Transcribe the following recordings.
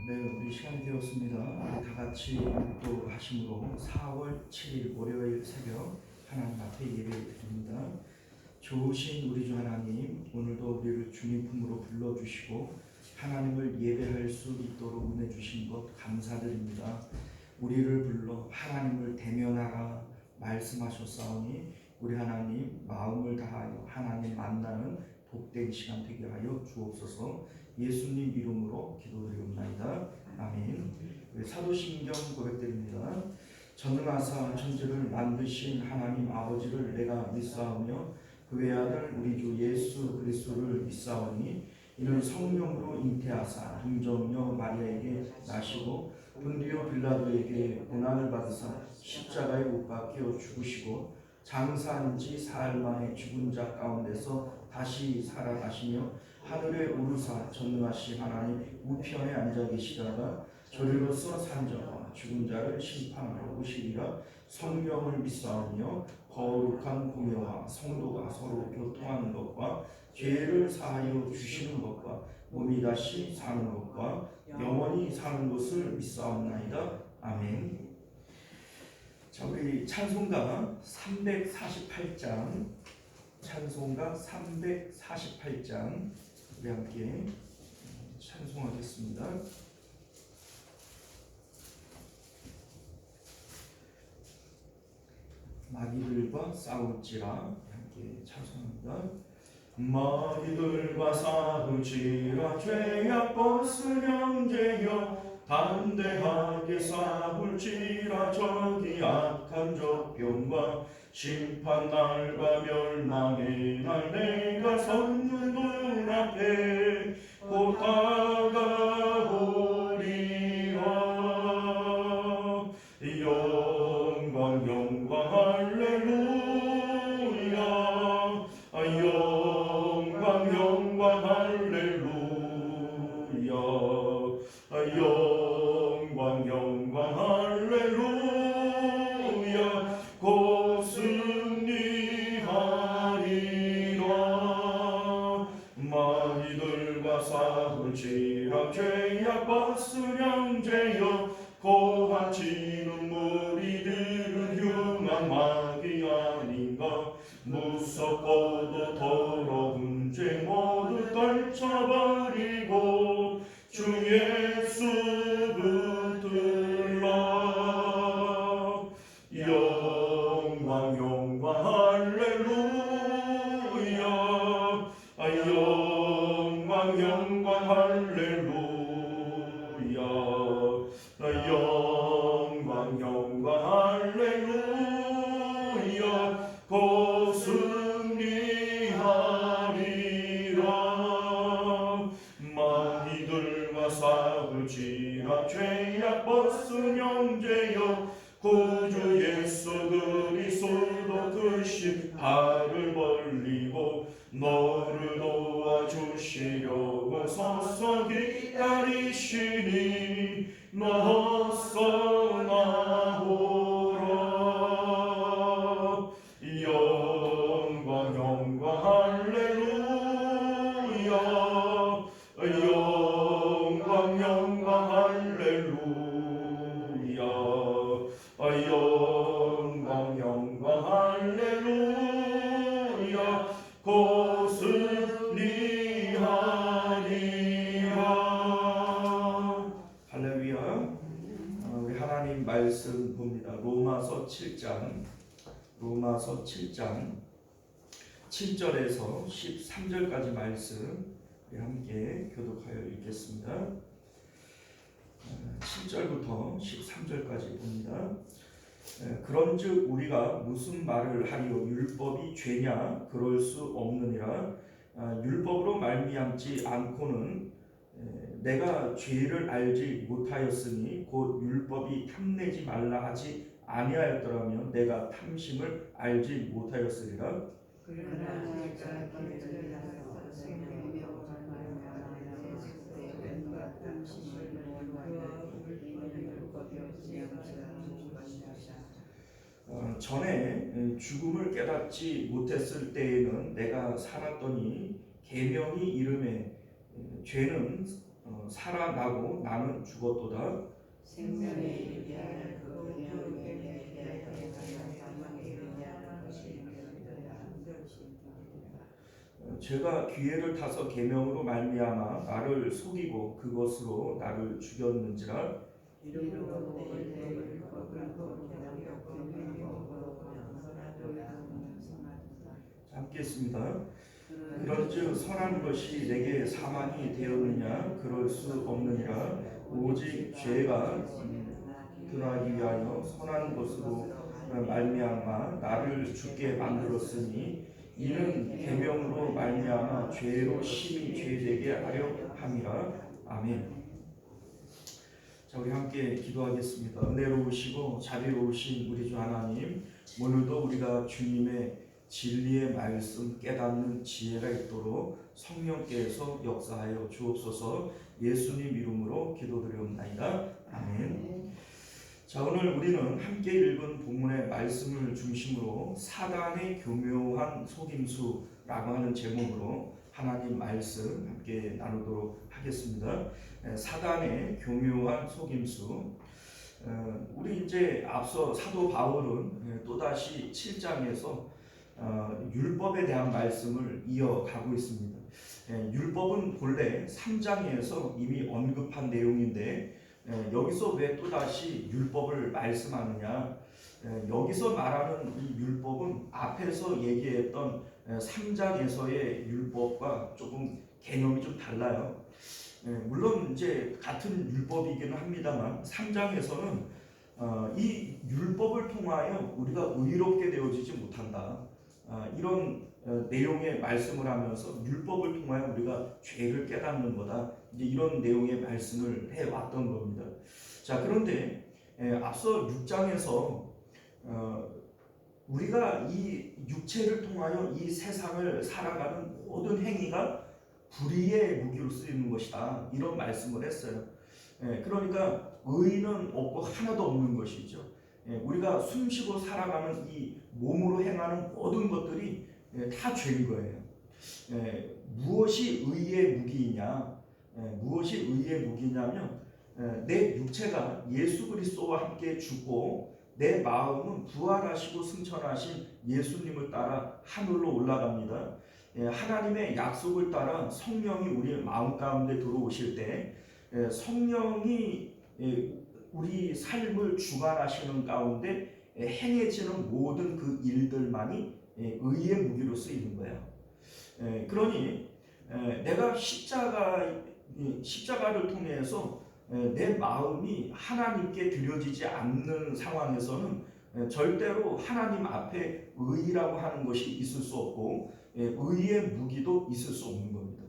네, 우리 시간이 되었습니다. 우리 다 같이 또 하심으로 4월 7일 월요일 새벽 하나님 앞에 예배를 드립니다. 좋으신 우리 주 하나님, 오늘도 우리를 주님 품으로 불러주시고 하나님을 예배할 수 있도록 은혜 주신 것 감사드립니다. 우리를 불러 하나님을 대면하라 말씀하셨사오니 우리 하나님 마음을 다하여 하나님 만나는 복된 시간 되게 하여 주옵소서. 예수님 이름으로 기도드리옵나이다. 아멘. 사도신경 고백드립니다. 전능하사 천지를 만드신 하나님 아버지를 내가 믿사오며 그 외아들 우리 주 예수 그리스도를 믿사오니 이는 성령으로 잉태하사 동정녀 마리아에게 나시고 본디오 빌라도에게 고난을 받으사 십자가에 못 박혀 죽으시고 장사한 지 사흘 만에 죽은 자 가운데서 다시 살아나시며 하늘에 오르사 전능하신 하나님 우편에 앉아 계시다가 저리로서 산자와 죽은 자를 심판하러 오시리라. 성령을 믿사오며 거룩한 공회와 성도가 서로 교통하는 것과 죄를 사하여 주시는 것과 몸이 다시 사는 것과 영원히 사는 것을 믿사옵나이다. 아멘. 자, 우리 찬송가 348장 찬송가 348장 우리 함께 찬송하겠습니다. 마귀들과 싸울지라 함께 찬송합니다. 마귀들과 싸울지라 죄악 벗은 형제여 담대하게 싸울지라 저기 악한 적병과 심판날과 멸망의 날 내가 섰는 눈앞에 곧 다가오리라. 영광 영광 할렐루야. 영광 영광 할렐루야. 영광 영광 할렐루야. 곧 승리하리라. 마귀들과 싸울지라 죄악 벗은 형제여 고함치 눈물이 드는 흉한 마귀 아닌가. 무섭고도 더러운 죄 모두 떨쳐버리고 주 예수 붙들라. 영광 영광 할렐루야. 영광 영광 할렐루야. 영광 영광 할렐루야. 곧 승리하리라. 마귀들과 싸울지라 죄악 벗은 형제여 구주 예수 그리스도 그 십팔을 벌리고 너를 도와주시려고 서서 기다리시니 너서 나오라. 영광 영광 할렐루야. 영광 영광 할렐루야. 영광 영광 할렐루야. 곧 승리하리라. 할렐루야. 우리 하나님 말씀 봅니다. 로마서 7장 7절에서 13절까지 말씀 함께 교독하여 읽겠습니다. 7절부터 13절까지 봅니다. 그런즉 우리가 무슨 말을 하리요 율법이 죄냐 그럴 수 없느니라. 율법으로 말미암지 않고는 내가 죄를 알지 못하였으니 곧 율법이 탐내지 말라 하지 아니하였더라면 내가 탐심을 알지 못하였으리라. 그러나 내가 길들여서 생명의 옥을 말미암아 셋과 탐심을 원하여 이는 율법이 없지 않은 것이라. 전에 죽음을 깨닫지 못했을 때에는 내가 살았더니 계명이 이름에 죄는 살아나고 나는 죽었도다. 생명에 이르게 그 영광에 이르게 사망에 이르게 것이 죄가 기회를 타서 계명으로 말미암아 나를 속이고 그것으로 나를 죽였는지라. 이르고 내 법을 공경하고 선하도다. 함께 했습니다. 그런즉 선한 것이 내게 사망이 되었느냐? 그럴 수 없느니라. 오직 죄가 드러나기 위하여 선한 것으로 말미암아 나를 죽게 만들었으니 이는 계명으로 말미암아 죄로 심히 죄되게 하려 함이라. 아멘. 자, 우리 함께 기도하겠습니다. 은혜로우시고 자비로우신 우리 주 하나님, 오늘도 우리가 주님의 진리의 말씀 깨닫는 지혜가 있도록 성령께서 역사하여 주옵소서. 예수님 이름으로 기도드리옵나이다. 아멘. 자, 오늘 우리는 함께 읽은 본문의 말씀을 중심으로 사단의 교묘한 속임수라고 하는 제목으로 하나님 말씀 함께 나누도록 하겠습니다. 사단의 교묘한 속임수. 우리 이제 앞서 사도 바울은 또다시 7장에서 율법에 대한 말씀을 이어가고 있습니다. 율법은 본래 3장에서 이미 언급한 내용인데 여기서 왜 또다시 율법을 말씀하느냐? 여기서 말하는 이 율법은 앞에서 얘기했던 3장에서의 율법과 조금 개념이 좀 달라요. 물론 이제 같은 율법이기는 합니다만 3장에서는 이 율법을 통하여 우리가 의롭게 되어지지 못한다. 이런 내용의 말씀을 하면서 율법을 통하여 우리가 죄를 깨닫는 거다. 이제 이런 내용의 말씀을 해왔던 겁니다. 자, 그런데 앞서 6장에서 우리가 이 육체를 통하여 이 세상을 살아가는 모든 행위가 불의의 무기로 쓰이는 것이다. 이런 말씀을 했어요. 그러니까 의의는 없고 하나도 없는 것이죠. 우리가 숨쉬고 살아가는 이 몸으로 행하는 모든 것들이 다 죄인 거예요. 무엇이 의의 무기이냐? 무엇이 의의 무기냐면 내 육체가 예수 그리스도와 함께 죽고 내 마음은 부활하시고 승천하신 예수님을 따라 하늘로 올라갑니다. 하나님의 약속을 따라 성령이 우리 마음 가운데 들어오실 때 성령이 우리 삶을 주관하시는 가운데 행해지는 모든 그 일들만이 의의 무기로 쓰이는 거예요. 그러니 내가 십자가를 통해서 내 마음이 하나님께 드려지지 않는 상황에서는 절대로 하나님 앞에 의라고 하는 것이 있을 수 없고 의의 무기도 있을 수 없는 겁니다.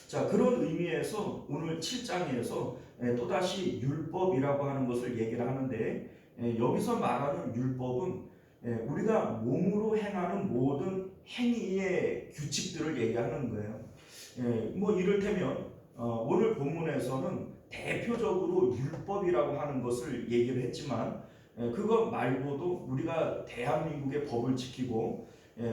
자, 그런 의미에서 오늘 7장에서 또다시 율법이라고 하는 것을 얘기를 하는데 여기서 말하는 율법은 우리가 몸으로 행하는 모든 행위의 규칙들을 얘기하는 거예요. 뭐 이를테면 오늘 본문에서는 대표적으로 율법이라고 하는 것을 얘기를 했지만 그것 말고도 우리가 대한민국의 법을 지키고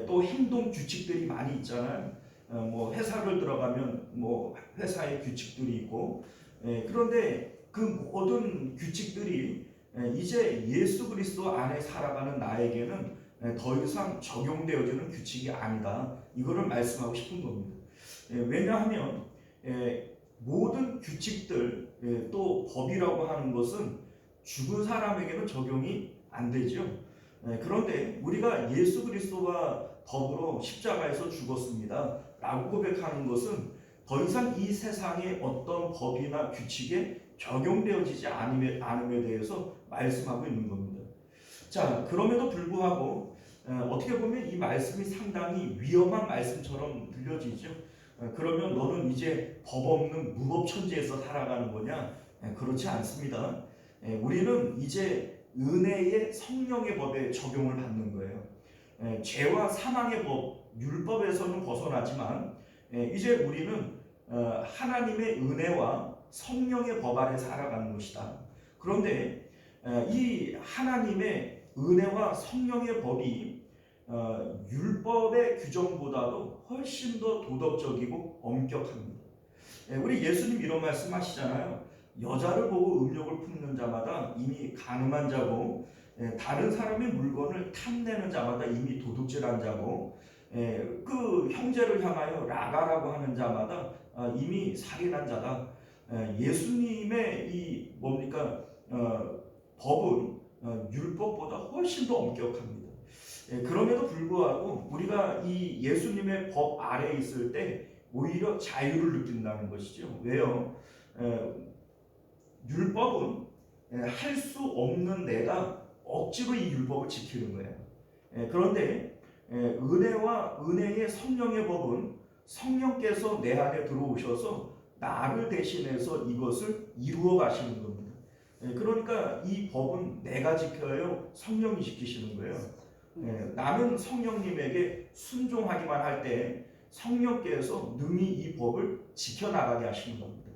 또 행동 규칙들이 많이 있잖아요. 뭐 회사를 들어가면 뭐 회사의 규칙들이 있고 그런데 그 모든 규칙들이 이제 예수 그리스도 안에 살아가는 나에게는 더 이상 적용되어지는 규칙이 아니다. 이거를 말씀하고 싶은 겁니다. 왜냐하면 모든 규칙들 또 법이라고 하는 것은 죽은 사람에게는 적용이 안 되죠. 그런데 우리가 예수 그리스도와 더불어 십자가에서 죽었습니다 라고 고백하는 것은 더 이상 이 세상의 어떤 법이나 규칙에 적용되어지지 않음에 대해서 말씀하고 있는 겁니다. 자, 그럼에도 불구하고 어떻게 보면 이 말씀이 상당히 위험한 말씀처럼 들려지죠. 그러면 너는 이제 법 없는 무법천지에서 살아가는 거냐? 그렇지 않습니다. 우리는 이제 은혜의 성령의 법에 적용을 받는 거예요. 죄와 사망의 법, 율법에서는 벗어나지만 이제 우리는 하나님의 은혜와 성령의 법 아래 살아가는 것이다. 그런데 이 하나님의 은혜와 성령의 법이 율법의 규정보다도 훨씬 더 도덕적이고 엄격합니다. 우리 예수님 이런 말씀하시잖아요. 여자를 보고 음욕을 품는 자마다 이미 간음한 자고, 다른 사람의 물건을 탐내는 자마다 이미 도둑질한 자고, 그 형제를 향하여 라가라고 하는 자마다 이미 살인한 자다. 예수님의 이 뭡니까 법은 율법보다 훨씬 더 엄격합니다. 그럼에도 불구하고 우리가 이 예수님의 법 아래에 있을 때 오히려 자유를 느낀다는 것이죠. 왜요? 율법은 할 수 없는 내가 억지로 이 율법을 지키는 거예요. 그런데 은혜와 은혜의 성령의 법은 성령께서 내 안에 들어오셔서 나를 대신해서 이것을 이루어 가시는 겁니다. 그러니까 이 법은 내가 지켜요, 성령이 지키시는 거예요. 나는 성령님에게 순종하기만 할 때 성령께서 능히 이 법을 지켜나가게 하시는 겁니다.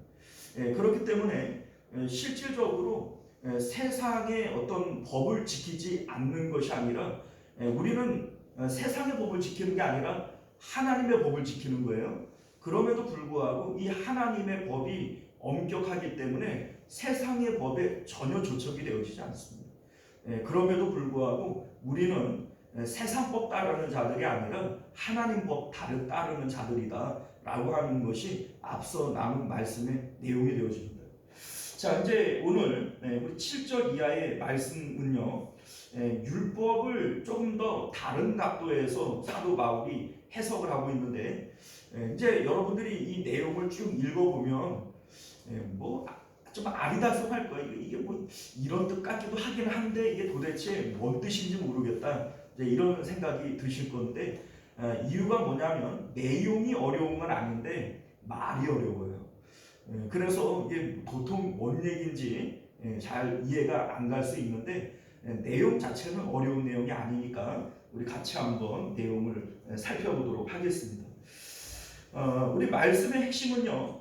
그렇기 때문에 실질적으로 세상의 어떤 법을 지키지 않는 것이 아니라 우리는 세상의 법을 지키는 게 아니라 하나님의 법을 지키는 거예요. 그럼에도 불구하고 이 하나님의 법이 엄격하기 때문에 세상의 법에 전혀 조척이 되어지지 않습니다. 그럼에도 불구하고 우리는 세상 법 따르는 자들이 아니라 하나님 법 따르는 자들이다 라고 하는 것이 앞서 나눈 말씀의 내용이 되어집니다. 자, 이제 오늘 우리 7절 이하의 말씀은요, 율법을 조금 더 다른 각도에서 사도 바울이 해석을 하고 있는데, 이제 여러분들이 이 내용을 쭉 읽어보면 뭐 좀 아리다송할 거예요. 이게 뭐 이런 뜻 같기도 하긴 한데 이게 도대체 뭔 뜻인지 모르겠다, 이제 이런 생각이 드실 건데, 이유가 뭐냐면 내용이 어려운 건 아닌데 말이 어려워요. 그래서 이게 보통 뭔 얘기인지 잘 이해가 안 갈 수 있는데, 내용 자체는 어려운 내용이 아니니까 우리 같이 한번 내용을 살펴보도록 하겠습니다. 우리 말씀의 핵심은요,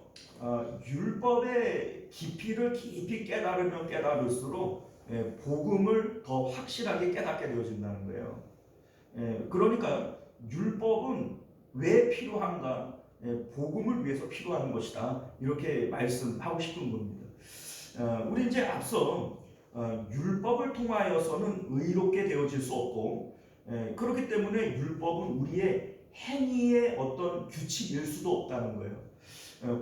율법의 깊이를 깊이 깨달으면 깨달을수록 복음을 더 확실하게 깨닫게 되어진다는 거예요. 그러니까 율법은 왜 필요한가? 복음을 위해서 필요한 것이다, 이렇게 말씀하고 싶은 겁니다. 우리 이제 앞서 율법을 통하여서는 의롭게 되어질 수 없고, 그렇기 때문에 율법은 우리의 행위의 어떤 규칙일 수도 없다는 거예요.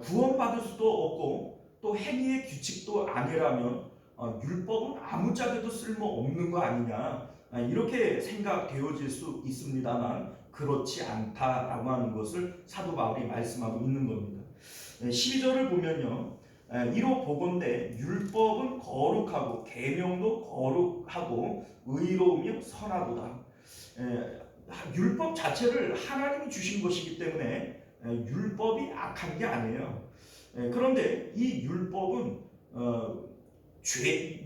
구원받을 수도 없고 또 행위의 규칙도 아니라면 율법은 아무짝에도 쓸모없는 거 아니냐, 이렇게 생각되어질 수 있습니다만 그렇지 않다라고 하는 것을 사도 바울이 말씀하고 있는 겁니다. 12절을 보면요, 이로 보건대 율법은 거룩하고 계명도 거룩하고 의로움이 선하도다. 율법 자체를 하나님이 주신 것이기 때문에 율법이 악한 게 아니에요. 그런데 이 율법은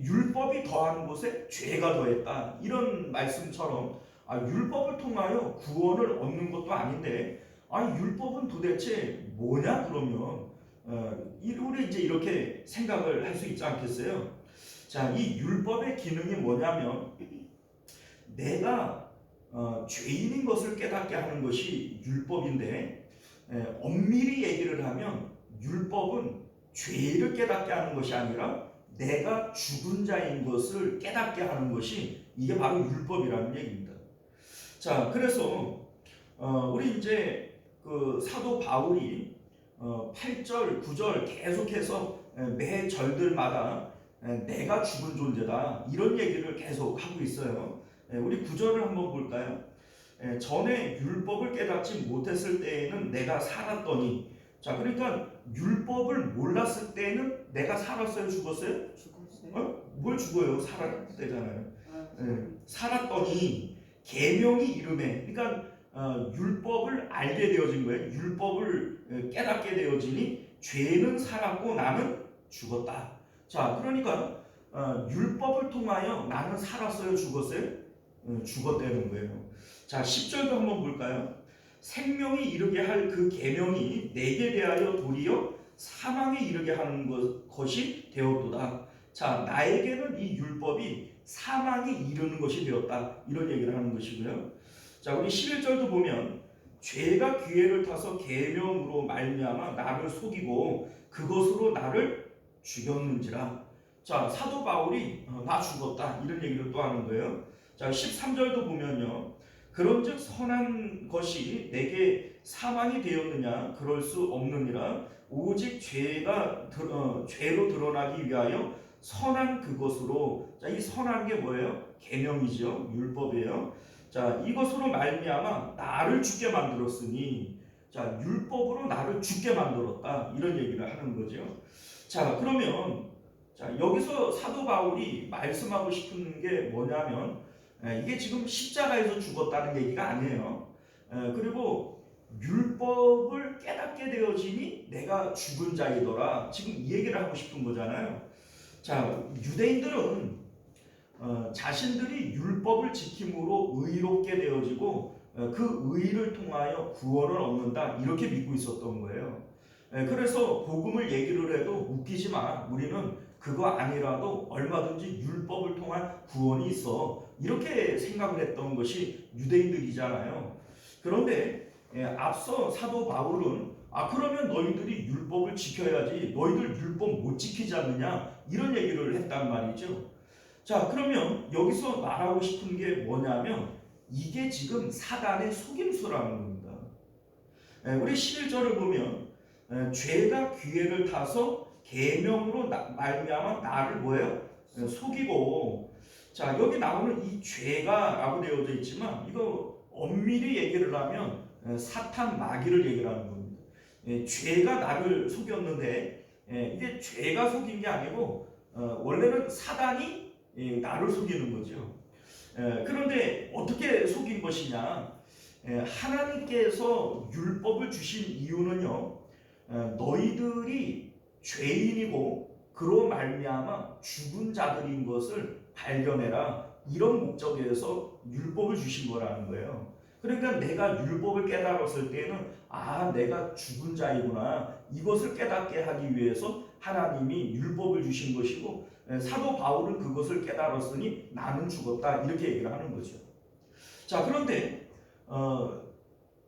율법이 더한 곳에 죄가 더했다, 이런 말씀처럼 율법을 통하여 구원을 얻는 것도 아닌데 율법은 도대체 뭐냐 그러면 우리 이제 이렇게 생각을 할 수 있지 않겠어요? 자, 이 율법의 기능이 뭐냐면 내가 죄인인 것을 깨닫게 하는 것이 율법인데, 엄밀히 얘기를 하면 율법은 죄를 깨닫게 하는 것이 아니라 내가 죽은 자인 것을 깨닫게 하는 것이, 이게 바로 율법이라는 얘기입니다. 자, 그래서 우리 이제 그 사도 바울이 8절, 9절 계속해서 매 절들마다 내가 죽은 존재다, 이런 얘기를 계속 하고 있어요. 우리 9절을 한번 볼까요? 전에 율법을 깨닫지 못했을 때에는 내가 살았더니, 자, 그러니까 율법을 몰랐을 때는 내가 살았어요, 죽었어요? 죽었어요. 뭘 죽어요? 살았대잖아요. 살았더니 계명이 이르매, 그러니까 율법을 알게 되어진 거예요. 율법을 깨닫게 되어지니 죄는 살았고 나는 죽었다. 자, 그러니까 율법을 통하여 나는 살았어요, 죽었어요? 죽었다는 거예요. 자, 10절도 한번 볼까요? 생명이 이르게 할 그 계명이 내게 대하여 도리어 사망에 이르게 하는 것이 되었도다. 자, 나에게는 이 율법이 사망에 이르는 것이 되었다, 이런 얘기를 하는 것이고요. 자, 우리 11절도 보면 죄가 기회를 타서 계명으로 말미암아 나를 속이고 그것으로 나를 죽였는지라. 자, 사도 바울이 나 죽었다 이런 얘기를 또 하는 거예요. 자, 13절도 보면요. 그런즉 선한 것이 내게 사망이 되었느냐? 그럴 수 없느니라. 오직 죄로 드러나기 위하여 선한 그것으로. 자, 이 선한 게 뭐예요? 계명이죠. 율법이에요. 자, 이것으로 말미암아 나를 죽게 만들었으니, 자, 율법으로 나를 죽게 만들었다 이런 얘기를 하는 거죠. 자, 그러면 자, 여기서 사도 바울이 말씀하고 싶은 게 뭐냐면, 이게 지금 십자가에서 죽었다는 얘기가 아니에요. 그리고 율법을 깨닫게 되어지니 내가 죽은 자이더라. 지금 이 얘기를 하고 싶은 거잖아요. 자, 유대인들은 자신들이 율법을 지킴으로 의롭게 되어지고 그 의를 통하여 구원을 얻는다 이렇게 믿고 있었던 거예요. 그래서 복음을 얘기를 해도 웃기지 마. 우리는 그거 아니라도 얼마든지 율법을 통한 구원이 있어. 이렇게 생각을 했던 것이 유대인들이잖아요. 그런데 앞서 사도 바울은 그러면 너희들이 율법을 지켜야지. 너희들 율법 못 지키지 않느냐? 이런 얘기를 했단 말이죠. 자, 그러면 여기서 말하고 싶은 게 뭐냐면 이게 지금 사단의 속임수라는 겁니다. 우리 11절을 보면 죄가 기회를 타서 계명으로 말미암아 나를 뭐예요? 속이고. 자, 여기 나오는 이 죄가라고 되어져 있지만 이거 엄밀히 얘기를 하면 사탄 마귀를 얘기를 하는 겁니다. 죄가 나를 속였는데 이게 죄가 속인 게 아니고 원래는 사단이 나를 속이는 거죠. 그런데 어떻게 속인 것이냐? 하나님께서 율법을 주신 이유는요. 너희들이 죄인이고 그로 말미암아 죽은 자들인 것을 발견해라. 이런 목적에서 율법을 주신 거라는 거예요. 그러니까 내가 율법을 깨달았을 때는 내가 죽은 자이구나. 이것을 깨닫게 하기 위해서 하나님이 율법을 주신 것이고 사도 바울은 그것을 깨달았으니 나는 죽었다. 이렇게 얘기를 하는 거죠. 자, 그런데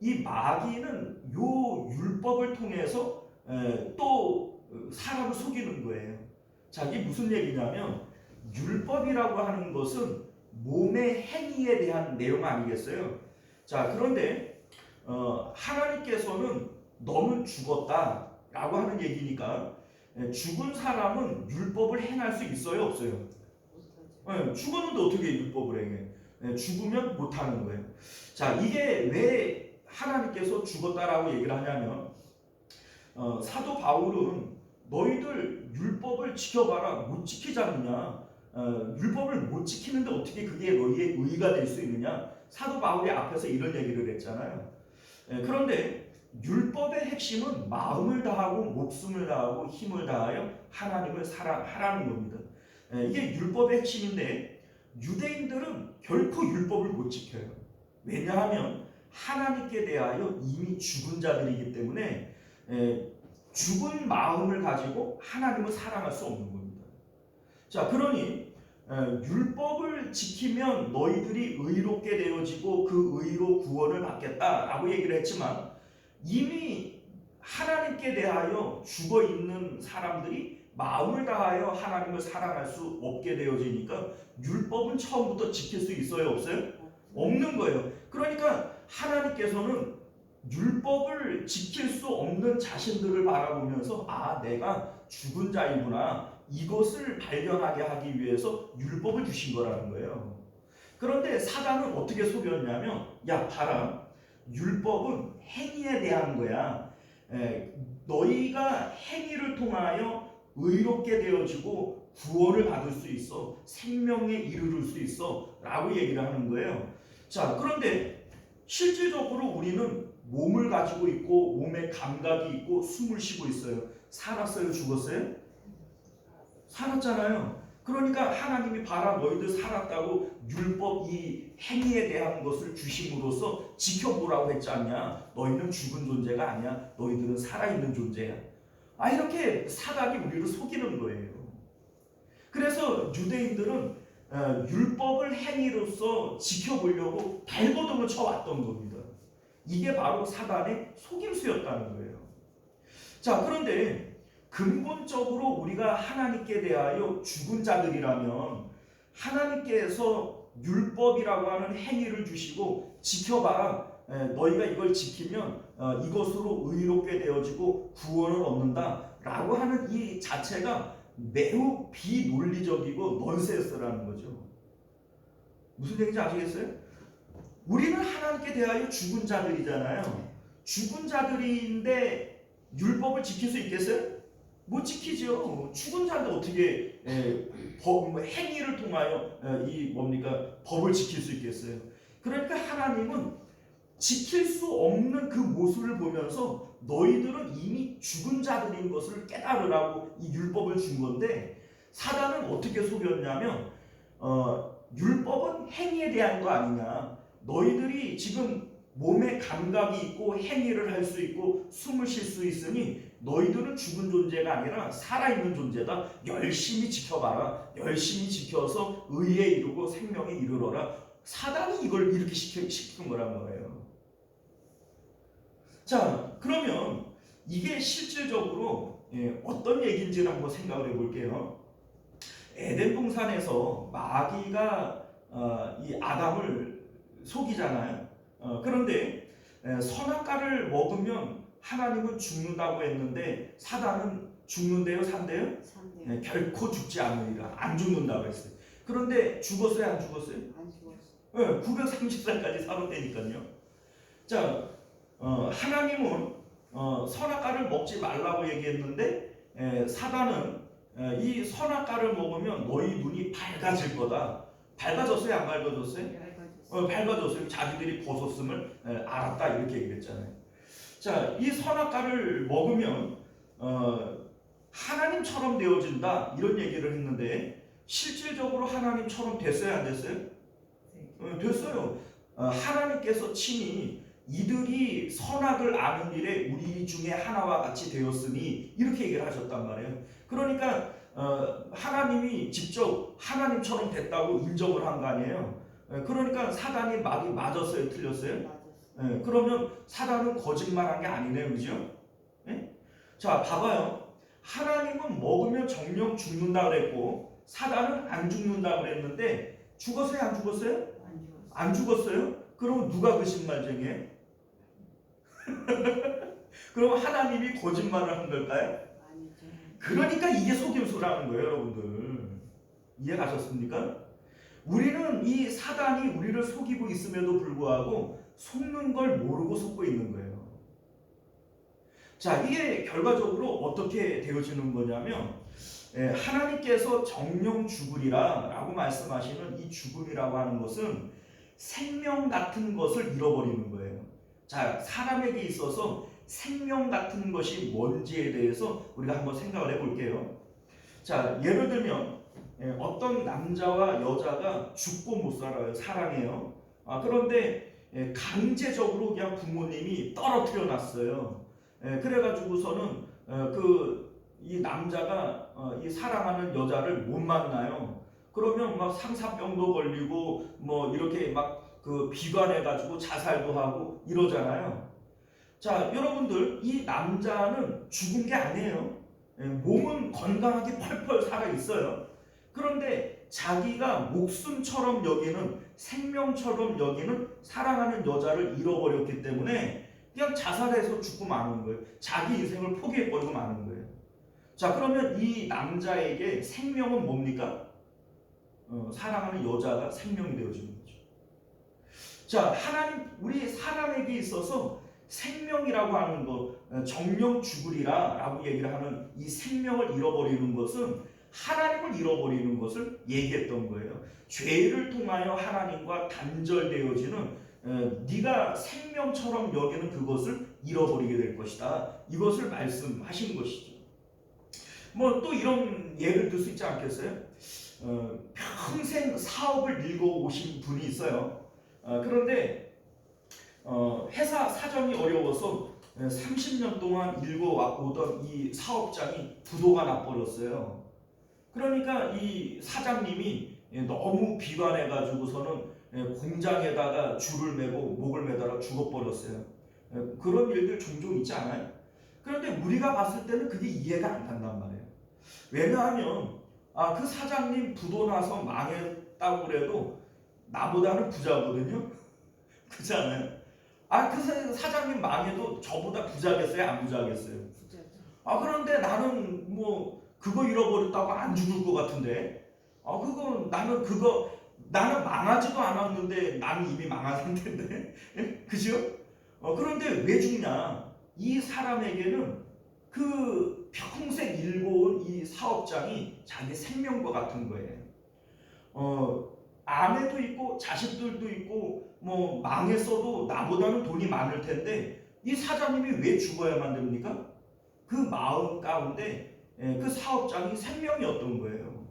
이 마귀는 요 율법을 통해서 또 사람을 속이는 거예요. 자, 이게 무슨 얘기냐면 율법이라고 하는 것은 몸의 행위에 대한 내용 아니겠어요? 자, 그런데 하나님께서는 너는 죽었다라고 하는 얘기니까 죽은 사람은 율법을 행할 수 있어요, 없어요? 죽었는데 어떻게 율법을 행해? 죽으면 못하는 거예요. 자, 이게 왜 하나님께서 죽었다라고 얘기를 하냐면 사도 바울은 너희들 율법을 지켜봐라. 못 지키지 않느냐? 율법을 못 지키는데 어떻게 그게 너희의 의가 될 수 있느냐? 사도 바울이 앞에서 이런 얘기를 했잖아요. 그런데 율법의 핵심은 마음을 다하고 목숨을 다하고 힘을 다하여 하나님을 사랑하라는 겁니다. 이게 율법의 핵심인데 유대인들은 결코 율법을 못 지켜요. 왜냐하면 하나님께 대하여 이미 죽은 자들이기 때문에 죽은 마음을 가지고 하나님을 사랑할 수 없는 겁니다. 자, 그러니 율법을 지키면 너희들이 의롭게 되어지고 그 의로 구원을 받겠다라고 얘기를 했지만 이미 하나님께 대하여 죽어 있는 사람들이 마음을 다하여 하나님을 사랑할 수 없게 되어지니까 율법은 처음부터 지킬 수 있어요, 없어요? 없는 거예요. 그러니까 하나님께서는 율법을 지킬 수 없는 자신들을 바라보면서 내가 죽은 자이구나, 이것을 발견하게 하기 위해서 율법을 주신 거라는 거예요. 그런데 사단은 어떻게 속였냐면 봐라, 율법은 행위에 대한 거야. 너희가 행위를 통하여 의롭게 되어지고 구원을 받을 수 있어, 생명에 이르를 수 있어 라고 얘기를 하는 거예요. 자, 그런데 실질적으로 우리는 몸을 가지고 있고 몸에 감각이 있고 숨을 쉬고 있어요. 살았어요? 죽었어요? 살았잖아요. 그러니까 하나님이 봐라, 너희들 살았다고 율법 이 행위에 대한 것을 주심으로써 지켜보라고 했지 않냐? 너희는 죽은 존재가 아니야. 너희들은 살아있는 존재야. 이렇게 사단이 우리를 속이는 거예요. 그래서 유대인들은 율법을 행위로서 지켜보려고 발버둥을 쳐왔던 겁니다. 이게 바로 사단의 속임수였다는 거예요. 자, 그런데 근본적으로 우리가 하나님께 대하여 죽은 자들이라면 하나님께서 율법이라고 하는 행위를 주시고 지켜봐라. 너희가 이걸 지키면 이것으로 의롭게 되어지고 구원을 얻는다 라고 하는 이 자체가 매우 비논리적이고 넌센스라는 거죠. 무슨 얘기인지 아시겠어요? 우리는 하나님께 대하여 죽은 자들이잖아요. 죽은 자들인데 율법을 지킬 수 있겠어요? 못 지키죠. 죽은 자인데 어떻게 행위를 통하여 법을 지킬 수 있겠어요? 그러니까 하나님은 지킬 수 없는 그 모습을 보면서 너희들은 이미 죽은 자들인 것을 깨달으라고 이 율법을 준 건데, 사단은 어떻게 속였냐면 율법은 행위에 대한 거 아니냐. 너희들이 지금 몸에 감각이 있고 행위를 할 수 있고 숨을 쉴 수 있으니 너희들은 죽은 존재가 아니라 살아있는 존재다. 열심히 지켜봐라. 열심히 지켜서 의에 이르고 생명에 이르러라. 사단이 이걸 이렇게 시킨 거란 거예요. 자, 그러면 이게 실질적으로 어떤 얘기인지를 한번 생각을 해볼게요. 에덴 동산에서 마귀가 이 아담을 속이잖아요. 그런데 선악과를 먹으면 하나님은 죽는다고 했는데 사단은 죽는데요, 산대요? 결코 죽지 않으리라. 안 죽는다고 했어요. 그런데 죽었어요, 안 죽었어요? 안 죽었어. 930살까지 살았다니까요. 자, 하나님은 선악과를 먹지 말라고 얘기했는데 사단은 이 선악과를 먹으면 너희 눈이 밝아질 거다. 밝아졌어요, 안 밝아졌어요? 밝아졌어요. 자기들이 벗었음을 알았다, 이렇게 얘기했잖아요. 자, 이 선악과를 먹으면 하나님처럼 되어진다, 이런 얘기를 했는데 실질적으로 하나님처럼 됐어요, 안 됐어요? 됐어요. 하나님께서 친히 이들이 선악을 아는 일에 우리 중에 하나와 같이 되었으니 이렇게 얘기를 하셨단 말이에요. 그러니까 하나님이 직접 하나님처럼 됐다고 인정을 한 거 아니에요. 그러니까 사단이 맞았어요, 틀렸어요? 그러면 사단은 거짓말한 게 아니네요, 그죠? 자, 봐봐요. 하나님은 먹으면 정령 죽는다 그랬고 사단은 안 죽는다 그랬는데 죽었어요, 안 죽었어요? 안 죽었어요? 그럼 누가 거짓말쟁이에요? 그럼 하나님이 거짓말을 한 걸까요? 아니죠. 그러니까 이게 속임수라는 거예요, 여러분들. 이해 가셨습니까? 우리는 이 사단이 우리를 속이고 있음에도 불구하고 속는 걸 모르고 속고 있는 거예요. 자, 이게 결과적으로 어떻게 되어지는 거냐면 하나님께서 정령 죽으리라 라고 말씀하시는 이 죽음이라고 하는 것은 생명 같은 것을 잃어버리는 거예요. 자, 사람에게 있어서 생명 같은 것이 뭔지에 대해서 우리가 한번 생각을 해볼게요. 자, 예를 들면 어떤 남자와 여자가 죽고 못 살아요. 사랑해요. 그런데 강제적으로 그냥 부모님이 떨어뜨려 놨어요. 그래가지고서는 이 남자가 이 사랑하는 여자를 못 만나요. 그러면 막 상사병도 걸리고 뭐 이렇게 막 비관해가지고 자살도 하고 이러잖아요. 자, 여러분들, 이 남자는 죽은 게 아니에요. 몸은 건강하게 펄펄 살아 있어요. 그런데 자기가 목숨처럼 여기는, 생명처럼 여기는 사랑하는 여자를 잃어버렸기 때문에 그냥 자살해서 죽고 마는 거예요. 자기 인생을 포기해버리고 마는 거예요. 자, 그러면 이 남자에게 생명은 뭡니까? 사랑하는 여자가 생명이 되어주는 거죠. 자, 하나님, 우리 사람에게 있어서 생명이라고 하는 것, 정령 죽으리라 라고 얘기를 하는 이 생명을 잃어버리는 것은 하나님을 잃어버리는 것을 얘기했던 거예요. 죄를 통하여 하나님과 단절되어지는 네가 생명처럼 여기는 그것을 잃어버리게 될 것이다. 이것을 말씀하신 것이죠. 뭐 또 이런 예를 들 수 있지 않겠어요? 평생 사업을 읽어오신 분이 있어요. 그런데 회사 사정이 어려워서 30년 동안 읽어오던 이 사업장이 부도가 나버렸어요. 그러니까 이 사장님이 너무 비관해가지고서는 공장에다가 줄을 매고 목을 매달아 죽어버렸어요. 그런 일들 종종 있지 않아요? 그런데 우리가 봤을 때는 그게 이해가 안 간단 말이에요. 왜냐하면 그 사장님 부도 나서 망했다고 그래도 나보다는 부자거든요. 그렇지 않아요? 그 사장님 망해도 저보다 부자겠어요? 안 부자겠어요? 그런데 나는 뭐 그거 잃어버렸다고 안 죽을 것 같은데 나는 망하지도 않았는데 나는 이미 망한 상태인데 그죠? 그런데 왜 죽냐? 이 사람에게는 그 평생 일궈온 이 사업장이 자기 생명과 같은 거예요. 아내도 있고 자식들도 있고 뭐 망했어도 나보다는 돈이 많을 텐데 이 사장님이 왜 죽어야만 됩니까? 그 마음 가운데 그 사업장이 생명이었던 거예요.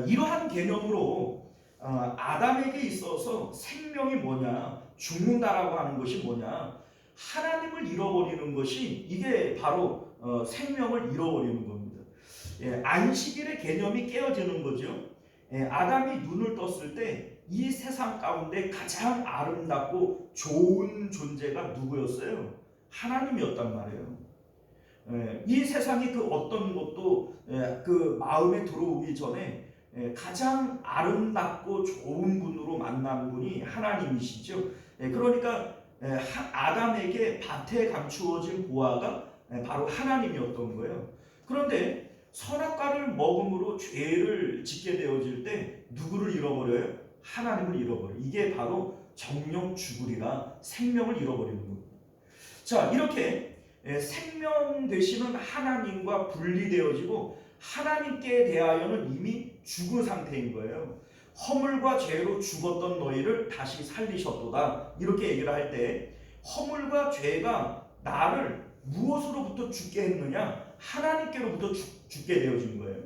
이러한 개념으로 아담에게 있어서 생명이 뭐냐, 죽는다라고 하는 것이 뭐냐, 하나님을 잃어버리는 것이 이게 바로 생명을 잃어버리는 겁니다. 안식일의 개념이 깨어지는 거죠. 아담이 눈을 떴을 때 이 세상 가운데 가장 아름답고 좋은 존재가 누구였어요? 하나님이었단 말이에요. 이 세상이 그 어떤 것도 그 마음에 들어오기 전에 가장 아름답고 좋은 분으로 만난 분이 하나님이시죠. 그러니까 아담에게 밭에 감추어진 보화가 바로 하나님이었던 거예요. 그런데 선악과를 먹음으로 죄를 짓게 되어질 때 누구를 잃어버려요? 하나님을 잃어버려요. 이게 바로 정령 죽으리라, 생명을 잃어버리는 겁니다. 자, 이렇게 생명 되시는 하나님과 분리되어지고 하나님께 대하여는 이미 죽은 상태인 거예요. 허물과 죄로 죽었던 너희를 다시 살리셨도다, 이렇게 얘기를 할 때 허물과 죄가 나를 무엇으로부터 죽게 했느냐? 하나님께로부터 죽게 되어진 거예요.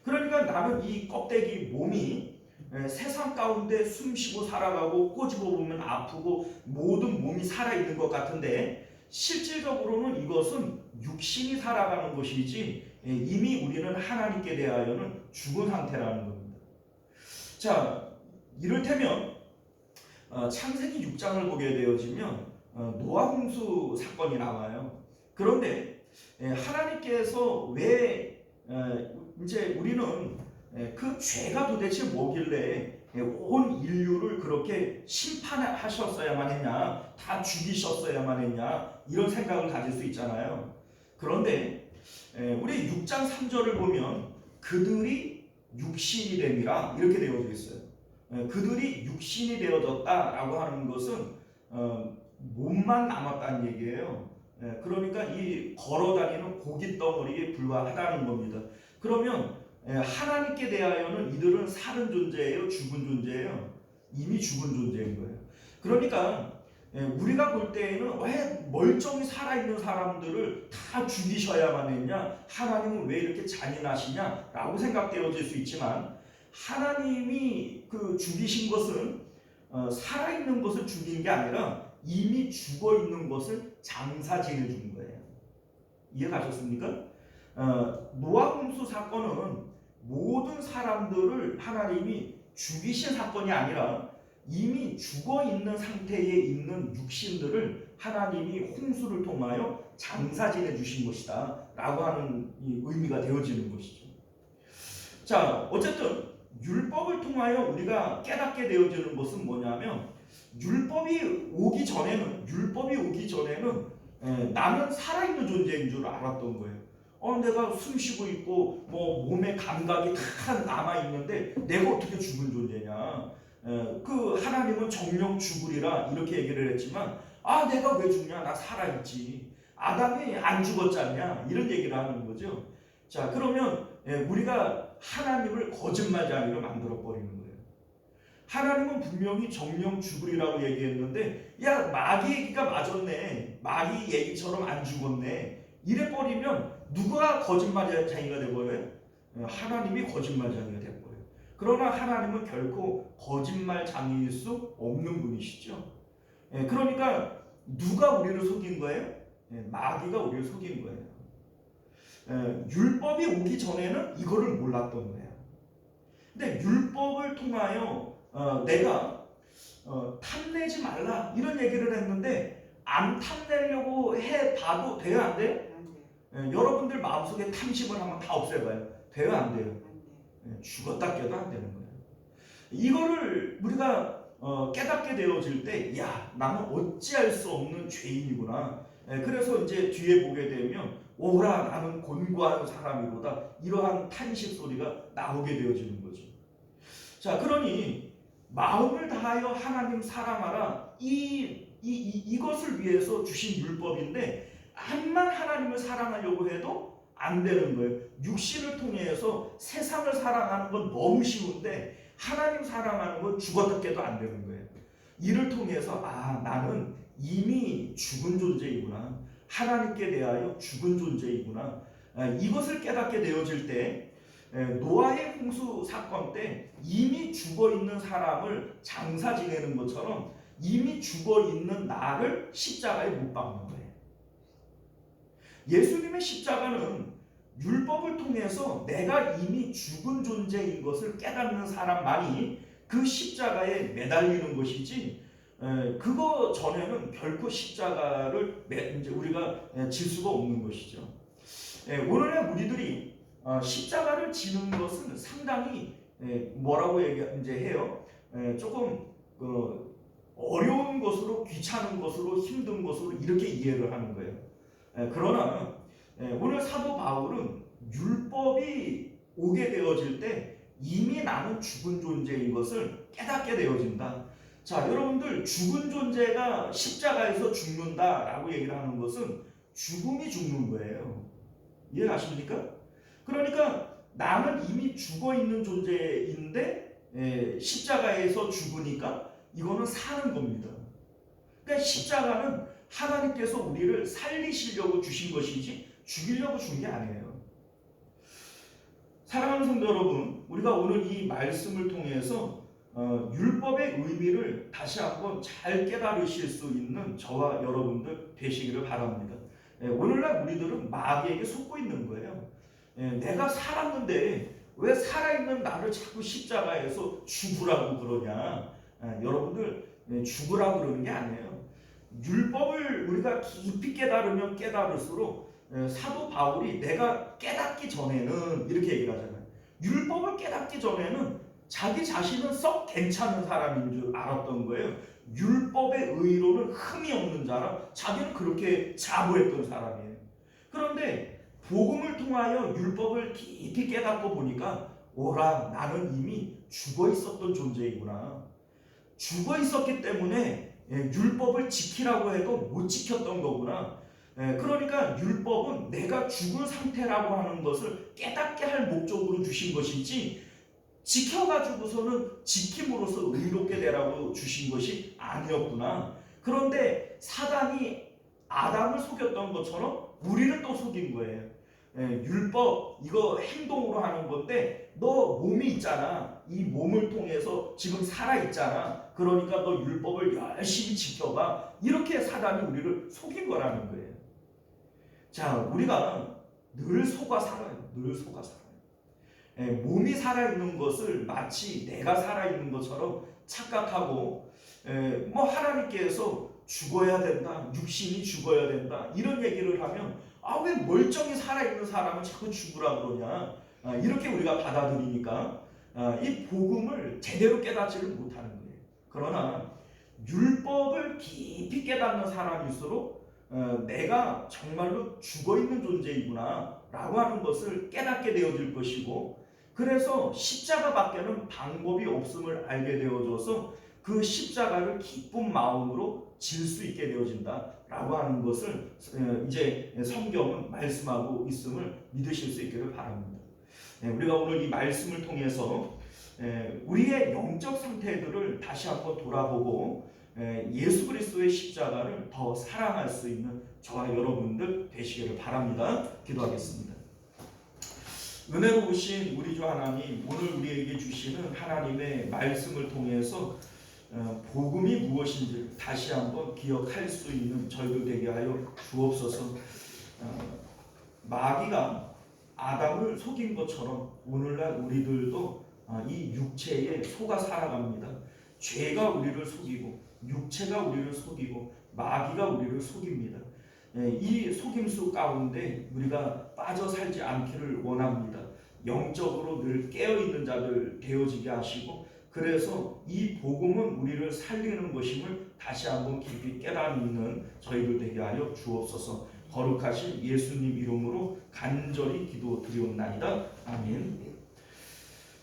그러니까 나는 이 껍데기 몸이 세상 가운데 숨쉬고 살아가고 꼬집어 보면 아프고 모든 몸이 살아있는 것 같은데 실질적으로는 이것은 육신이 살아가는 것이지 이미 우리는 하나님께 대하여는 죽은 상태라는 겁니다. 자, 이를테면 창세기 6장을 보게 되어지면 노아 홍수 사건이 나와요. 그런데 하나님께서 왜 이제 우리는 그 죄가 도대체 뭐길래 온 인류를 그렇게 심판하셨어야만 했냐, 다 죽이셨어야만 했냐, 이런 생각을 가질 수 있잖아요. 그런데 우리 6장 3절을 보면 그들이 육신이 됨이라 이렇게 되어져 있어요. 그들이 육신이 되어졌다라고 하는 것은 몸만 남았다는 얘기예요. 그러니까 이 걸어다니는 고깃 덩어리에 불과하다는 겁니다. 그러면 하나님께 대하여는 이들은 사는 존재예요, 죽은 존재예요? 이미 죽은 존재인 거예요. 그러니까 우리가 볼 때에는 왜 멀쩡히 살아있는 사람들을 다 죽이셔야만 했냐, 하나님은 왜 이렇게 잔인하시냐 라고 생각되어질 수 있지만 하나님이 그 죽이신 것은 살아있는 것을 죽인 게 아니라 이미 죽어있는 것을 장사 지내준 거예요. 이해가셨습니까? 노아 홍수 사건은 모든 사람들을 하나님이 죽이신 사건이 아니라 이미 죽어있는 상태에 있는 육신들을 하나님이 홍수를 통하여 장사 지내주신 것이다 라고 하는 의미가 되어지는 것이죠. 자, 어쨌든 율법을 통하여 우리가 깨닫게 되어지는 것은 뭐냐면 율법이 오기 전에는 나는 살아있는 존재인 줄 알았던 거예요. 내가 숨쉬고 있고 뭐 몸에 감각이 다 남아있는데 내가 어떻게 죽은 존재냐, 그 하나님은 정령 죽으리라 이렇게 얘기를 했지만 내가 왜 죽냐, 나 살아있지, 아담이 안 죽었잖냐, 이런 얘기를 하는 거죠. 자, 그러면 우리가 하나님을 거짓말쟁이로 만들어버리는 거예요. 하나님은 분명히 정령 죽으리라고 얘기했는데 야, 마귀 얘기가 맞았네, 마귀 얘기처럼 안 죽었네, 이래버리면 누가 거짓말쟁이가 돼버려요? 하나님이 거짓말쟁이가 돼버려요. 그러나 하나님은 결코 거짓말쟁이일 수 없는 분이시죠. 그러니까 누가 우리를 속인 거예요? 마귀가 우리를 속인 거예요. 율법이 오기 전에는 이거를 몰랐던 거예요. 근데 율법을 통하여 내가 탐내지 말라 이런 얘기를 했는데 안 탐내려고 해봐도 돼요, 안 돼요? 안 돼. 여러분들 마음속에 탐심을 한번 다 없애봐요. 돼요, 안 돼요? 안 돼. 죽었다 깨도 안 되는 거예요. 이거를 우리가 깨닫게 되어질 때, 야, 나는 어찌할 수 없는 죄인이구나. 그래서 이제 뒤에 보게 되면, 오라, 나는 곤고한 사람이로다. 이러한 탄식 소리가 나오게 되어지는 거죠. 자, 그러니 마음을 다하여 하나님 사랑하라. 이것을 위해서 주신 율법인데, 암만 하나님을 사랑하려고 해도 안 되는 거예요. 육신을 통해서 세상을 사랑하는 건 너무 쉬운데, 하나님 사랑하는 건 죽었다 깨도 안 되는 거예요. 이를 통해서 나는 이미 죽은 존재이구나. 하나님께 대하여 죽은 존재이구나. 이것을 깨닫게 되어질 때 노아의 홍수 사건 때 이미 죽어있는 사람을 장사 지내는 것처럼 이미 죽어있는 나를 십자가에 못 박는 거예요. 예수님의 십자가는 율법을 통해서 내가 이미 죽은 존재인 것을 깨닫는 사람만이 그 십자가에 매달리는 것이지, 그거 전에는 결코 십자가를 이제 우리가 질 수가 없는 것이죠. 오늘날 우리들이 십자가를 지는 것은 상당히 뭐라고 이제 해요? 조금 어려운 것으로, 귀찮은 것으로, 힘든 것으로 이렇게 이해를 하는 거예요. 그러나 오늘 사도 바울은 율법이 오게 되어질 때 이미 나는 죽은 존재인 것을 깨닫게 되어진다. 자, 여러분들, 죽은 존재가 십자가에서 죽는다라고 얘기를 하는 것은 죽음이 죽는 거예요. 이해하십니까? 그러니까 나는 이미 죽어 있는 존재인데 십자가에서 죽으니까 이거는 사는 겁니다. 그러니까 십자가는 하나님께서 우리를 살리시려고 주신 것이지 죽이려고 준 게 아니에요. 사랑하는 성도 여러분, 우리가 오늘 이 말씀을 통해서 율법의 의미를 다시 한번 잘 깨달으실 수 있는 저와 여러분들 되시기를 바랍니다. 오늘날 우리들은 마귀에게 속고 있는 거예요. 내가 살았는데 왜 살아있는 나를 자꾸 십자가에서 죽으라고 그러냐. 여러분들, 죽으라고 그러는 게 아니에요. 율법을 우리가 깊이 깨달으면 깨달을수록 사도 바울이 내가 깨닫기 전에는 이렇게 얘기를 하잖아요. 율법을 깨닫기 전에는 자기 자신은 썩 괜찮은 사람인 줄 알았던 거예요. 율법의 의로는 흠이 없는 자라 자기는 그렇게 자부했던 사람이에요. 그런데 복음을 통하여 율법을 깊이 깨닫고 보니까 오라, 나는 이미 죽어 있었던 존재이구나. 죽어 있었기 때문에 율법을 지키라고 해도 못 지켰던 거구나. 그러니까 율법은 내가 죽은 상태라고 하는 것을 깨닫게 할 목적으로 주신 것이지, 지켜가지고서는 지킴으로써 의롭게 되라고 주신 것이 아니었구나. 그런데 사단이 아담을 속였던 것처럼 우리를 또 속인 거예요. 율법 이거 행동으로 하는 건데 너 몸이 있잖아. 이 몸을 통해서 지금 살아있잖아. 그러니까 너 율법을 열심히 지켜봐. 이렇게 사단이 우리를 속인 거라는 거예요. 자, 우리가 늘 속아 살아요. 늘 속아 살아요. 몸이 살아있는 것을 마치 내가 살아있는 것처럼 착각하고 뭐 하나님께서 죽어야 된다, 육신이 죽어야 된다 이런 얘기를 하면 왜 멀쩡히 살아있는 사람은 자꾸 죽으라 그러냐, 이렇게 우리가 받아들이니까 이 복음을 제대로 깨닫지를 못하는 거예요. 그러나 율법을 깊이 깨닫는 사람일수록 내가 정말로 죽어있는 존재이구나 라고 하는 것을 깨닫게 되어질 것이고, 그래서 십자가밖에는 방법이 없음을 알게 되어져서 그 십자가를 기쁜 마음으로 질 수 있게 되어진다 라고 하는 것을 이제 성경은 말씀하고 있음을 믿으실 수 있기를 바랍니다. 우리가 오늘 이 말씀을 통해서 우리의 영적 상태들을 다시 한번 돌아보고 예수 그리스도의 십자가를 더 사랑할 수 있는 저와 여러분들 되시기를 바랍니다. 기도하겠습니다. 은혜로우신 우리 주 하나님, 오늘 우리에게 주시는 하나님의 말씀을 통해서 복음이 무엇인지 다시 한번 기억할 수 있는 저희들 되게 하여 주옵소서. 마귀가 아담을 속인 것처럼 오늘날 우리들도 이 육체에 속아 살아갑니다. 죄가 우리를 속이고 육체가 우리를 속이고 마귀가 우리를 속입니다. 이 속임수 가운데 우리가 빠져 살지 않기를 원합니다. 영적으로 늘 깨어있는 자들 되어지게 하시고, 그래서 이 복음은 우리를 살리는 것임을 다시 한번 깊이 깨닫는 저희들 되게 하여 주옵소서. 거룩하신 예수님 이름으로 간절히 기도드리옵나이다. 아멘.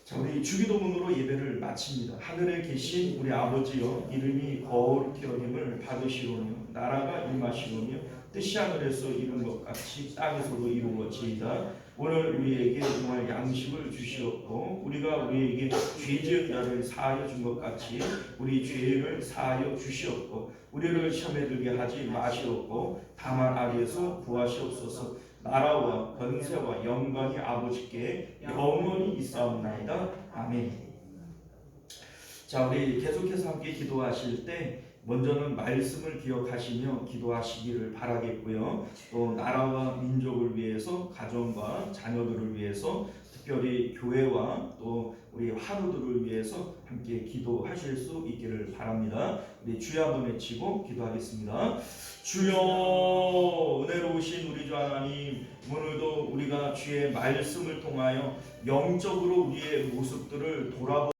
자, 우리 주기도문으로 예배를 마칩니다. 하늘에 계신 우리 아버지여, 이름이 거룩히 여김을 받으시오며 나라가 임하시오며 뜻이 하늘에서 이룬 것 같이 땅에서도 이루어지이다. 오늘 우리에게 정말 양식을 주시옵고, 우리가 우리에게 죄 지은 자를 사하여 준 것 같이 우리 죄를 사하여 주시옵고, 우리를 시험에 들게 하지 마시옵고 다만 악에서 구하시옵소서. 나라와 권세와 영광이 아버지께 영원히 있사옵나이다. 아멘. 자, 우리 계속해서 함께 기도하실 때 먼저는 말씀을 기억하시며 기도하시기를 바라겠고요. 또 나라와 민족을 위해서, 가정과 자녀들을 위해서, 특별히 교회와 또 우리 하루들을 위해서 함께 기도하실 수 있기를 바랍니다. 우리 주여 한번 외치고 기도하겠습니다. 주여, 은혜로우신 우리 주 하나님, 오늘도 우리가 주의 말씀을 통하여 영적으로 우리의 모습들을 돌아보